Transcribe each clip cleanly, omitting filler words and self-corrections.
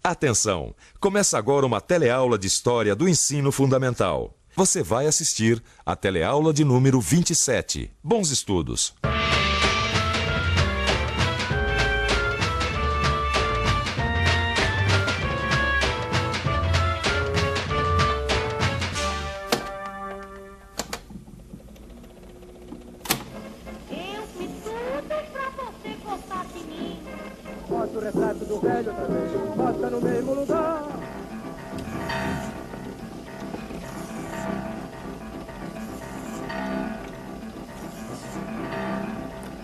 Atenção! Começa agora uma teleaula de História do Ensino Fundamental. Você vai assistir a teleaula de número 27. Bons estudos! Bota o retrato do velho outra vez, bota no mesmo lugar.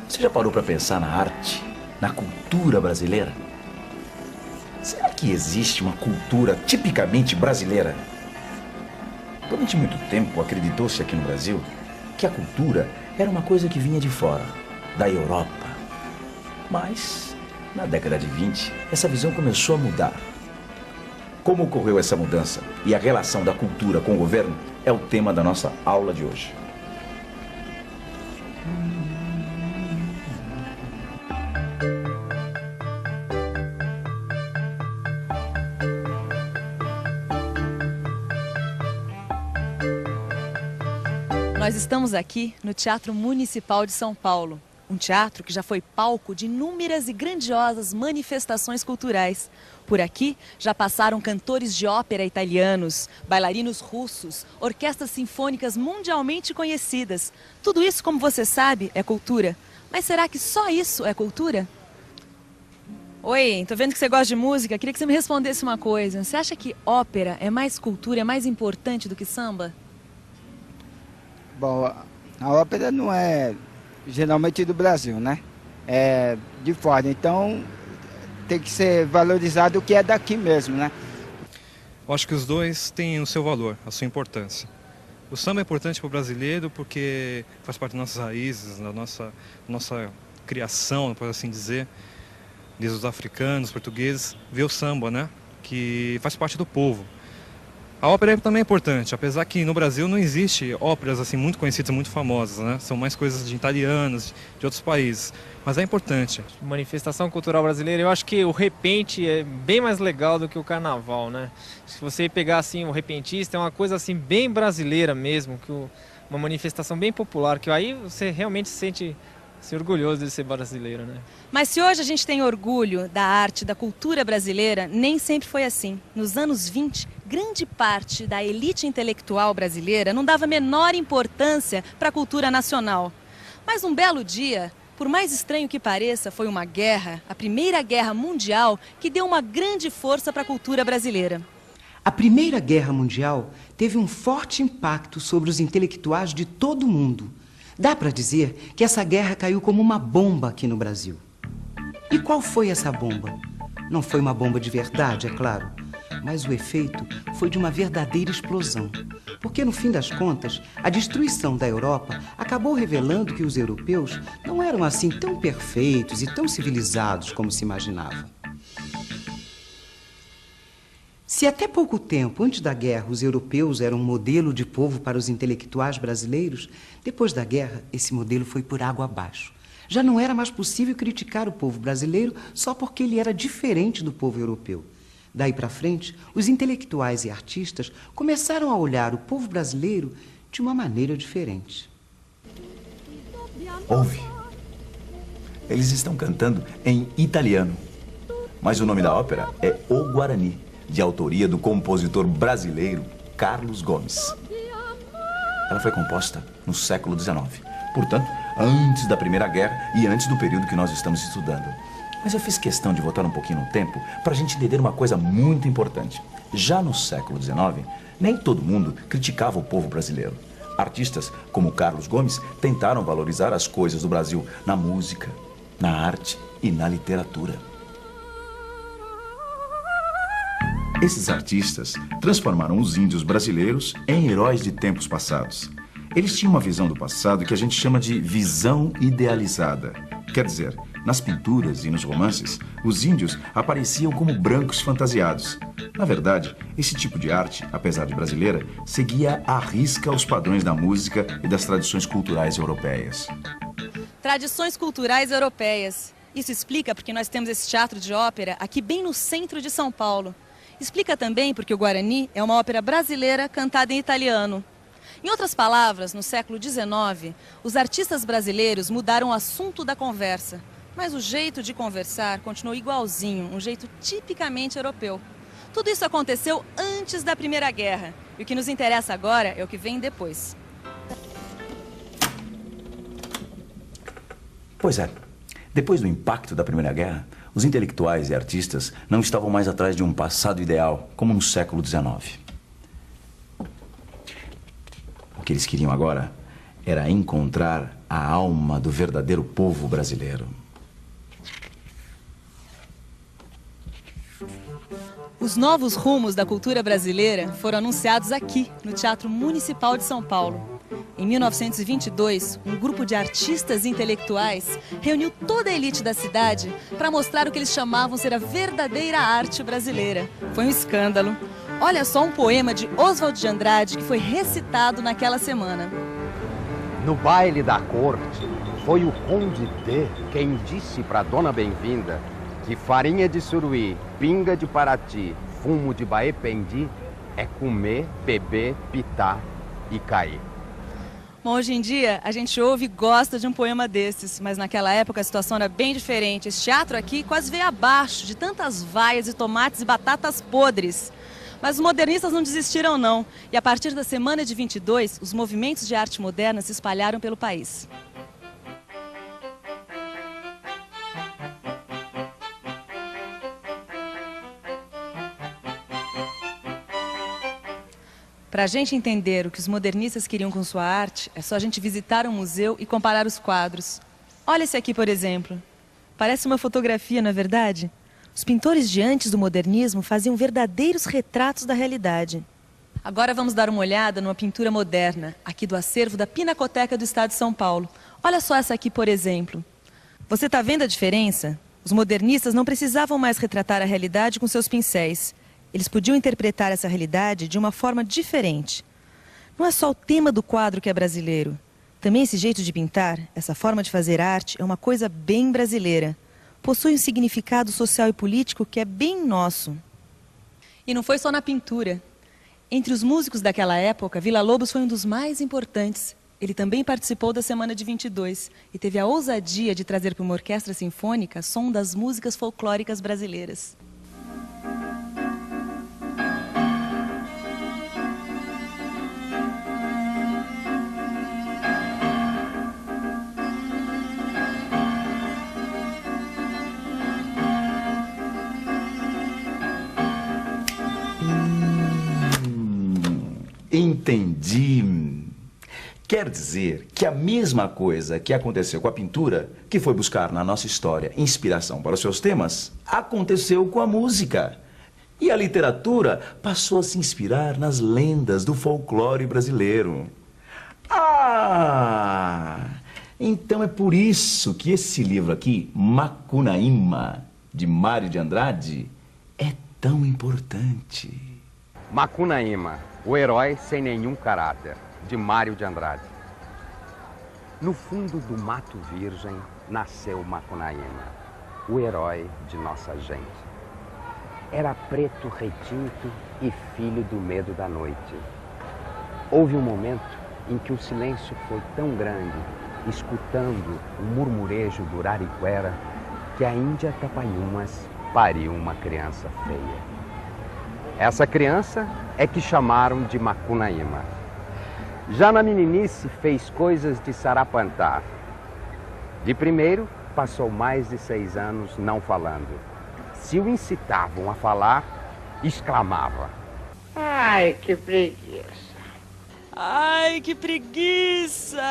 Você já parou para pensar na arte, na cultura brasileira? Será que existe uma cultura tipicamente brasileira? Durante muito tempo acreditou-se aqui no Brasil que a cultura era uma coisa que vinha de fora, da Europa. Mas na década de 20, essa visão começou a mudar. Como ocorreu essa mudança e a relação da cultura com o governo é o tema da nossa aula de hoje. Nós estamos aqui no Teatro Municipal de São Paulo. Um teatro que já foi palco de inúmeras e grandiosas manifestações culturais. Por aqui já passaram cantores de ópera italianos, bailarinos russos, orquestras sinfônicas mundialmente conhecidas. Tudo isso, como você sabe, é cultura. Mas será que só isso é cultura? Oi, tô vendo que você gosta de música. Queria que você me respondesse uma coisa. Você acha que ópera é mais cultura, é mais importante do que samba? Bom, a ópera não é geralmente do Brasil, né? É de fora, então tem que ser valorizado o que é daqui mesmo, né? Eu acho que os dois têm o seu valor, a sua importância. O samba é importante para o brasileiro porque faz parte das nossas raízes, da nossa criação, por assim dizer, desde os africanos, portugueses, ver o samba, né? Que faz parte do povo. A ópera também é importante, apesar que no Brasil não existe óperas assim muito conhecidas, muito famosas, né? São mais coisas de italianos, de outros países, mas é importante. Manifestação cultural brasileira, eu acho que o repente é bem mais legal do que o carnaval, né? Se você pegar assim o repentista, é uma coisa assim bem brasileira mesmo, uma manifestação bem popular, que aí você realmente se sente orgulhoso de ser brasileiro, né? Mas se hoje a gente tem orgulho da arte, da cultura brasileira, nem sempre foi assim. Nos anos 20, grande parte da elite intelectual brasileira não dava a menor importância para a cultura nacional. Mas um belo dia, por mais estranho que pareça, foi uma guerra, a Primeira Guerra Mundial, que deu uma grande força para a cultura brasileira. A Primeira Guerra Mundial teve um forte impacto sobre os intelectuais de todo o mundo. Dá para dizer que essa guerra caiu como uma bomba aqui no Brasil. E qual foi essa bomba? Não foi uma bomba de verdade, é claro, mas o efeito foi de uma verdadeira explosão. Porque, no fim das contas, a destruição da Europa acabou revelando que os europeus não eram assim tão perfeitos e tão civilizados como se imaginava. Se até pouco tempo, antes da guerra, os europeus eram um modelo de povo para os intelectuais brasileiros, depois da guerra, esse modelo foi por água abaixo. Já não era mais possível criticar o povo brasileiro só porque ele era diferente do povo europeu. Daí para frente, os intelectuais e artistas começaram a olhar o povo brasileiro de uma maneira diferente. Ouve. Eles estão cantando em italiano, mas o nome da ópera é O Guarani, de autoria do compositor brasileiro Carlos Gomes. Ela foi composta no século XIX, portanto, antes da Primeira Guerra e antes do período que nós estamos estudando. Mas eu fiz questão de voltar um pouquinho no tempo para a gente entender uma coisa muito importante. Já no século XIX, nem todo mundo criticava o povo brasileiro. Artistas como Carlos Gomes tentaram valorizar as coisas do Brasil na música, na arte e na literatura. Esses artistas transformaram os índios brasileiros em heróis de tempos passados. Eles tinham uma visão do passado que a gente chama de visão idealizada. Quer dizer, nas pinturas e nos romances, os índios apareciam como brancos fantasiados. Na verdade, esse tipo de arte, apesar de brasileira, seguia à risca os padrões da música e das tradições culturais europeias. Tradições culturais europeias. Isso explica porque nós temos esse teatro de ópera aqui bem no centro de São Paulo. Explica também porque o Guarani é uma ópera brasileira cantada em italiano. Em outras palavras, no século XIX, os artistas brasileiros mudaram o assunto da conversa, mas o jeito de conversar continuou igualzinho, um jeito tipicamente europeu. Tudo isso aconteceu antes da Primeira Guerra, e o que nos interessa agora é o que vem depois. Pois é. Depois do impacto da Primeira Guerra, os intelectuais e artistas não estavam mais atrás de um passado ideal, como no século XIX. O que eles queriam agora era encontrar a alma do verdadeiro povo brasileiro. Os novos rumos da cultura brasileira foram anunciados aqui, no Teatro Municipal de São Paulo. Em 1922, um grupo de artistas e intelectuais reuniu toda a elite da cidade para mostrar o que eles chamavam ser a verdadeira arte brasileira. Foi um escândalo. Olha só um poema de Oswald de Andrade que foi recitado naquela semana. No baile da corte, foi o Conde D quem disse para Dona Bem-vinda que farinha de suruí, pinga de Paraty, fumo de Baependi é comer, beber, pitar e cair. Bom, hoje em dia a gente ouve e gosta de um poema desses, mas naquela época a situação era bem diferente. Esse teatro aqui quase veio abaixo de tantas vaias e tomates e batatas podres. Mas os modernistas não desistiram não, e a partir da semana de 22, os movimentos de arte moderna se espalharam pelo país. Para a gente entender o que os modernistas queriam com sua arte, é só a gente visitar um museu e comparar os quadros. Olha esse aqui, por exemplo. Parece uma fotografia, não é verdade? Os pintores de antes do modernismo faziam verdadeiros retratos da realidade. Agora vamos dar uma olhada numa pintura moderna, aqui do acervo da Pinacoteca do Estado de São Paulo. Olha só essa aqui, por exemplo. Você está vendo a diferença? Os modernistas não precisavam mais retratar a realidade com seus pincéis. Eles podiam interpretar essa realidade de uma forma diferente. Não é só o tema do quadro que é brasileiro. Também esse jeito de pintar, essa forma de fazer arte, é uma coisa bem brasileira. Possui um significado social e político que é bem nosso. E não foi só na pintura. Entre os músicos daquela época, Villa-Lobos foi um dos mais importantes. Ele também participou da Semana de 22 e teve a ousadia de trazer para uma orquestra sinfônica som das músicas folclóricas brasileiras. Entendi. Quer dizer que a mesma coisa que aconteceu com a pintura, que foi buscar na nossa história inspiração para os seus temas, aconteceu com a música. E a literatura passou a se inspirar nas lendas do folclore brasileiro. Ah! Então é por isso que esse livro aqui, Macunaíma, de Mário de Andrade, é tão importante. Macunaíma, o herói sem nenhum caráter, de Mário de Andrade. No fundo do mato virgem nasceu Macunaíma, o herói de nossa gente. Era preto retinto e filho do medo da noite. Houve um momento em que o silêncio foi tão grande, escutando o murmurejo do Arariquera, que a Índia Tapaiumas pariu uma criança feia. Essa criança é que chamaram de Macunaíma. Já na meninice fez coisas de sarapantá. De primeiro, passou mais de 6 anos não falando. Se o incitavam a falar, exclamava: Ai, que preguiça! Ai, que preguiça!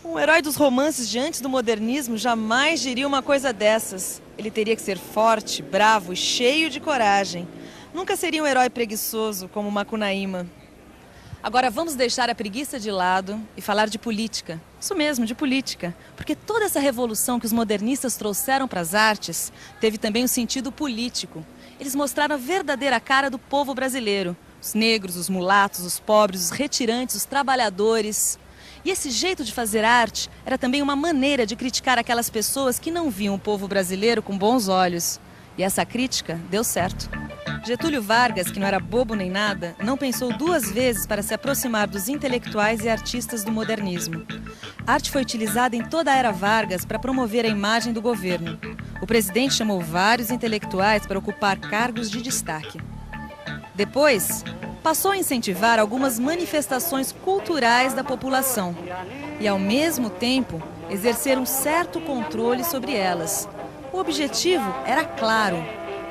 Um herói dos romances de antes do modernismo jamais diria uma coisa dessas. Ele teria que ser forte, bravo e cheio de coragem. Nunca seria um herói preguiçoso como Macunaíma. Agora vamos deixar a preguiça de lado e falar de política. Isso mesmo, de política. Porque toda essa revolução que os modernistas trouxeram para as artes teve também um sentido político. Eles mostraram a verdadeira cara do povo brasileiro. Os negros, os mulatos, os pobres, os retirantes, os trabalhadores. E esse jeito de fazer arte era também uma maneira de criticar aquelas pessoas que não viam o povo brasileiro com bons olhos. E essa crítica deu certo. Getúlio Vargas, que não era bobo nem nada, não pensou duas vezes para se aproximar dos intelectuais e artistas do modernismo. A arte foi utilizada em toda a era Vargas para promover a imagem do governo. O presidente chamou vários intelectuais para ocupar cargos de destaque. Depois, passou a incentivar algumas manifestações culturais da população e, ao mesmo tempo, exercer um certo controle sobre elas. O objetivo era claro.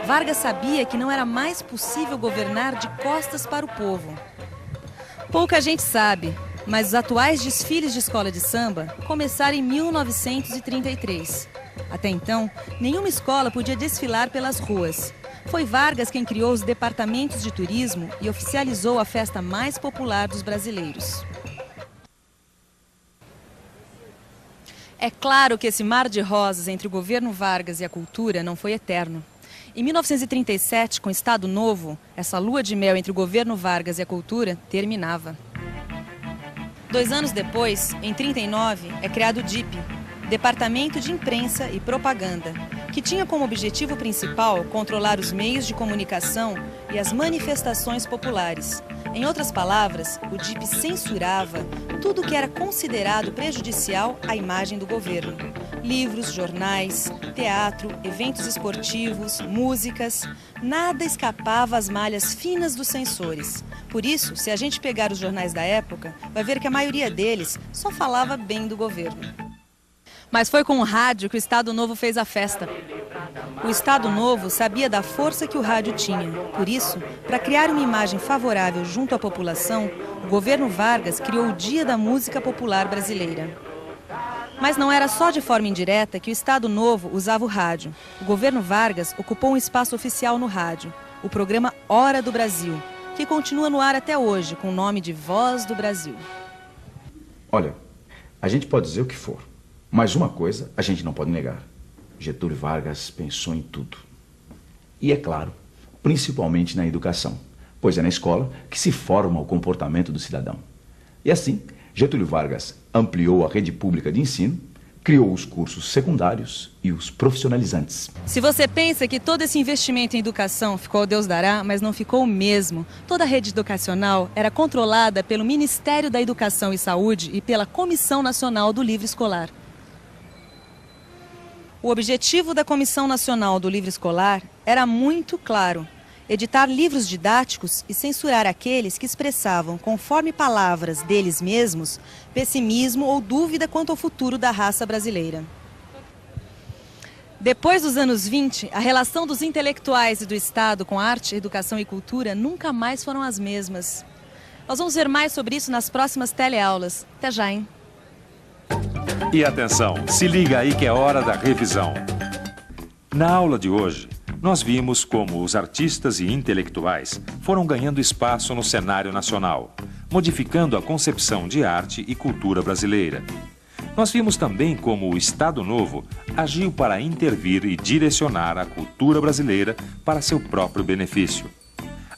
Vargas sabia que não era mais possível governar de costas para o povo. Pouca gente sabe, mas os atuais desfiles de escola de samba começaram em 1933. Até então, nenhuma escola podia desfilar pelas ruas. Foi Vargas quem criou os departamentos de turismo e oficializou a festa mais popular dos brasileiros. É claro que esse mar de rosas entre o governo Vargas e a cultura não foi eterno. Em 1937, com o Estado Novo, essa lua de mel entre o governo Vargas e a cultura terminava. 2 anos depois, em 1939, é criado o DIP, Departamento de Imprensa e Propaganda, que tinha como objetivo principal controlar os meios de comunicação e as manifestações populares. Em outras palavras, o DIP censurava tudo que era considerado prejudicial à imagem do governo. Livros, jornais, teatro, eventos esportivos, músicas, nada escapava às malhas finas dos censores. Por isso, se a gente pegar os jornais da época, vai ver que a maioria deles só falava bem do governo. Mas foi com o rádio que o Estado Novo fez a festa. O Estado Novo sabia da força que o rádio tinha. Por isso, para criar uma imagem favorável junto à população, o governo Vargas criou o Dia da Música Popular Brasileira. Mas não era só de forma indireta que o Estado Novo usava o rádio. O governo Vargas ocupou um espaço oficial no rádio, o programa Hora do Brasil, que continua no ar até hoje, com o nome de Voz do Brasil. Olha, a gente pode dizer o que for, mas uma coisa a gente não pode negar. Getúlio Vargas pensou em tudo. E é claro, principalmente na educação, pois é na escola que se forma o comportamento do cidadão. E assim, Getúlio Vargas ampliou a rede pública de ensino, criou os cursos secundários e os profissionalizantes. Se você pensa que todo esse investimento em educação ficou ao Deus dará, mas não ficou o mesmo. Toda a rede educacional era controlada pelo Ministério da Educação e Saúde e pela Comissão Nacional do Livro Escolar. O objetivo da Comissão Nacional do Livro Escolar era muito claro: editar livros didáticos e censurar aqueles que expressavam, conforme palavras deles mesmos, pessimismo ou dúvida quanto ao futuro da raça brasileira. Depois dos anos 20, a relação dos intelectuais e do Estado com arte, educação e cultura nunca mais foram as mesmas. Nós vamos ver mais sobre isso nas próximas teleaulas. Até já, hein? E atenção, se liga aí que é hora da revisão. Na aula de hoje, nós vimos como os artistas e intelectuais foram ganhando espaço no cenário nacional, modificando a concepção de arte e cultura brasileira. Nós vimos também como o Estado Novo agiu para intervir e direcionar a cultura brasileira para seu próprio benefício.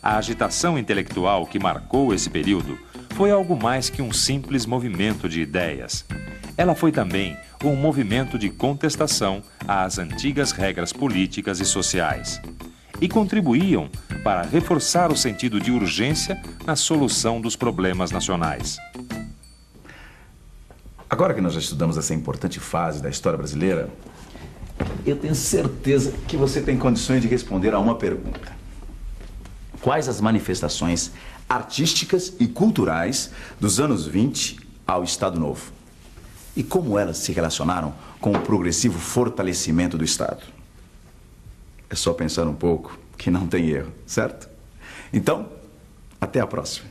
A agitação intelectual que marcou esse período foi algo mais que um simples movimento de ideias. Ela foi também um movimento de contestação às antigas regras políticas e sociais. E contribuíam para reforçar o sentido de urgência na solução dos problemas nacionais. Agora que nós já estudamos essa importante fase da história brasileira, eu tenho certeza que você tem condições de responder a uma pergunta. Quais as manifestações artísticas e culturais dos anos 20 ao Estado Novo? E como elas se relacionaram com o progressivo fortalecimento do Estado? É só pensar um pouco que não tem erro, certo? Então, até a próxima.